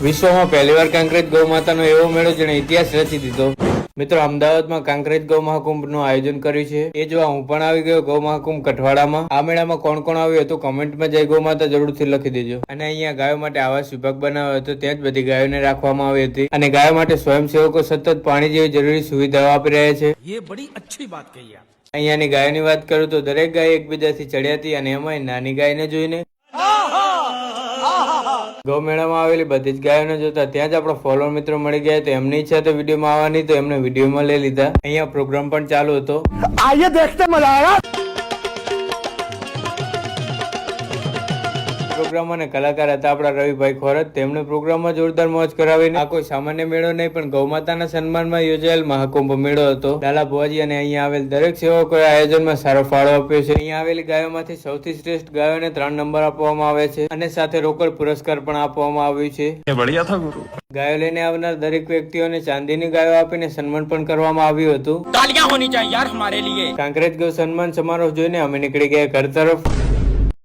વિશ્વમાં પહેલીવાર કાંકરેજ ગૌ માતાનો એવો મેળો જેણે ઇતિહાસ રચી દીધો। મિત્રો, અમદાવાદમાં કાંકરેજ ગૌ મહાકુંભનું આયોજન કર્યું છે। એ જોવા હું પણ આવી ગયો ગૌ મહાકુંભ કઠવાડામાં। આ મેળામાં કોણ કોણ આવ્યું હતું કમેન્ટમાં જય ગૌ માતા જરૂરથી લખી દેજો। અને અહીંયા ગાયો માટે આવાસ વિભાગ બનાવ્યો હતો, ત્યાં જ બધી ગાયોને રાખવામાં આવી હતી અને ગાયો માટે સ્વયંસેવકો સતત પાણી જેવી જરૂરી સુવિધાઓ આપી રહ્યા છે। ये बड़ी अच्छी बात कही आप। અહીંયાની ગાયોની વાત કરું તો દરેક ગાય એકબીજાથી ચડિયાતી અને એમાંય નાની ગાયને જોઈને ગૌ મેળામાં આવેલી બધી જ ગાયોને જોતા ત્યાં જ આપણા ફોલોઅર મિત્રો મળી ગયા તો એમની ઈચ્છા તો વિડીયોમાં આવવાની તો એમને વિડીયોમાં લઈ લીધા। અહીંયા પ્રોગ્રામ પણ ચાલુ હતો। आइए देखते मजा आएगा। પ્રોગ્રામ અને કલાકાર હતા આપણા રવિભાઈ ખોરત। તેમણે પ્રોગ્રામમાં જોરદાર મોજ કરાવીને આ કોઈ સામાન્ય મેળો નહીં પણ ગૌમાતાના સન્માનમાં યોજાયેલ મહાકુંભ મેળો હતો। લાલા ભુવાજી અને અહીંયા આવેલ દરેક સેવકોએ આયોજનમાં સારો ફાળો આપ્યો છે। અહીંયા આવેલી ગાયોમાંથી સૌથી શ્રેષ્ઠ ગાયોને 3 નંબર આપવામાં આવે છે અને સાથે રોકડ પુરસ્કાર પણ આપવામાં આવ્યું છે। बढ़िया था गुरु। ગાયો લઈને આવનાર દરેક વ્યક્તિઓને ચાંદીની ગાયો આપીને સન્માન પણ કરવામાં આવ્યું હતું। तालियां होनी चाहिए यार हमारे लिए। કાંકરેજ ગૌ સન્માન સમારોહ જોઈને અમે નીકળી ગયા ઘર તરફ।